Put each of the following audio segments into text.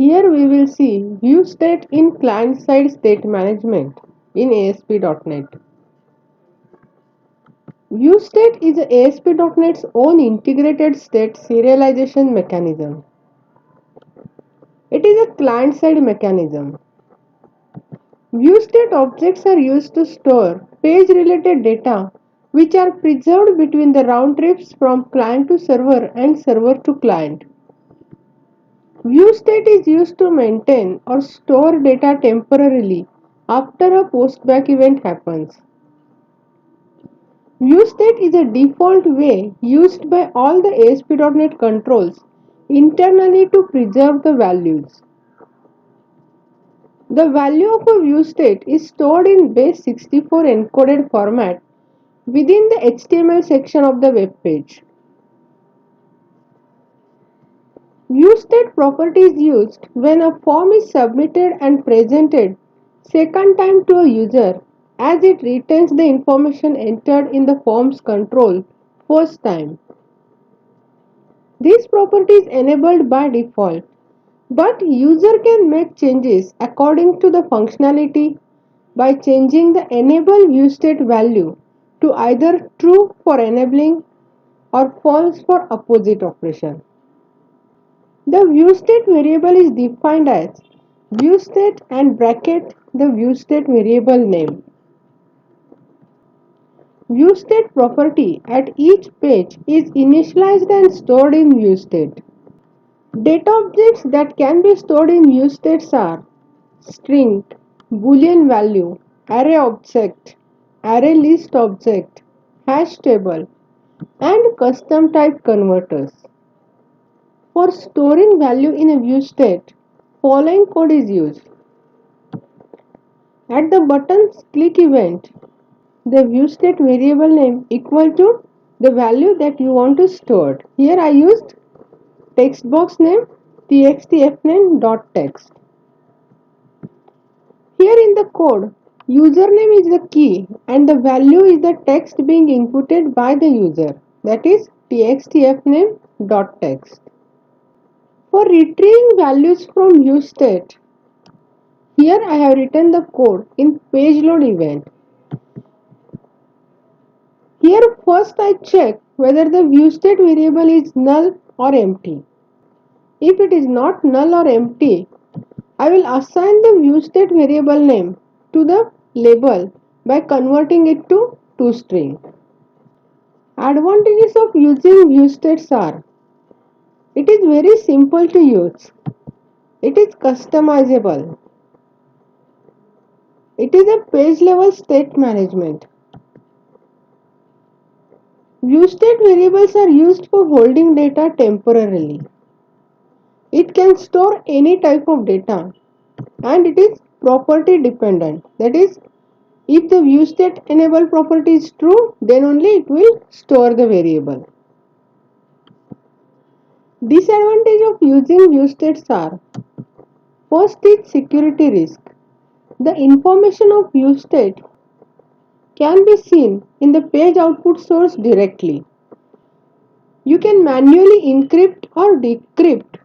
Here we will see view state in client-side state management in ASP.NET. View state is ASP.NET's own integrated state serialization mechanism. It is a client-side mechanism. View state objects are used to store page-related data which are preserved between the round trips from client to server and server to client. View state is used to maintain or store data temporarily after a postback event happens. View state is a default way used by all the ASP.NET controls internally to preserve the values. The value of a view state is stored in base64 encoded format within the HTML section of the web page. View state property is used when a form is submitted and presented second time to a user, as it retains the information entered in the form's control first time. This property is enabled by default, but user can make changes according to the functionality by changing the enable view state value to either true for enabling or false for opposite operation. The view state variable is defined as view state and bracket the view state variable name. View state property at each page is initialized and stored in view state. Data objects that can be stored in view states are string, boolean value, array object, array list object, hash table, and custom type converters. For storing value in a view state, following code is used. At the button's click event, the view state variable name equal to the value that you want to store. Here I used text box name txtfname.text. Here in the code, username is the key and the value is the text being inputted by the user, that is txtfname.text. For retrieving values from view state, here I have written the code in page load event. Here first I check whether the view state variable is null or empty. If it is not null or empty, I will assign the view state variable name to the label by converting it to toString. Advantages of using view states are: it is very simple to use, it is customizable, it is a page level state management. View state variables are used for holding data temporarily. It can store any type of data and it is property dependent. That is, if the view state enable property is true, then only it will store the variable. Disadvantage of using view states are: first is security risk. The information of view state can be seen in the page output source directly. You can manually encrypt or decrypt,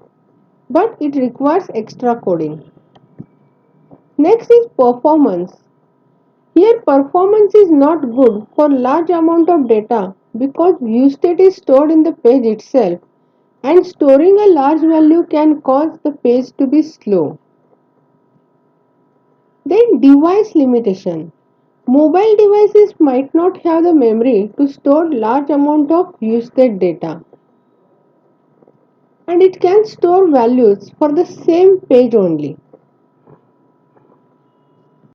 but it requires extra coding. Next is performance. Here performance is not good for large amount of data because view state is stored in the page itself and storing a large value can cause the page to be slow. Then device limitation. Mobile devices might not have the memory to store large amount of view state data, and it can store values for the same page only.